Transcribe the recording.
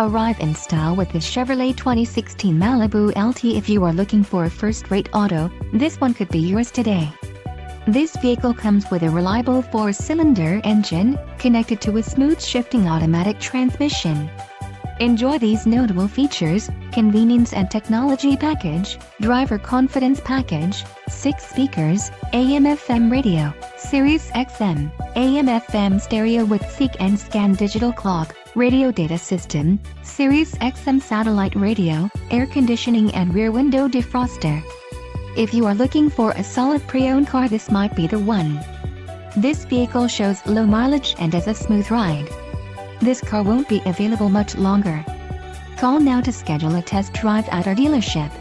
Arrive in style with the Chevrolet 2016 Malibu LT. If you are looking for a first-rate auto, this one could be yours today. This vehicle comes with a reliable 4-cylinder engine, connected to a smooth shifting automatic transmission. Enjoy these notable features: convenience and technology package, driver confidence package, 6 speakers, AM/FM radio, Sirius XM, AM/FM stereo with Seek and Scan digital clock, radio data system, Sirius XM satellite radio, air conditioning and rear window defroster. If you are looking for a solid pre-owned car, this might be the one. This vehicle shows low mileage and has a smooth ride. This car won't be available much longer. Call now to schedule a test drive at our dealership.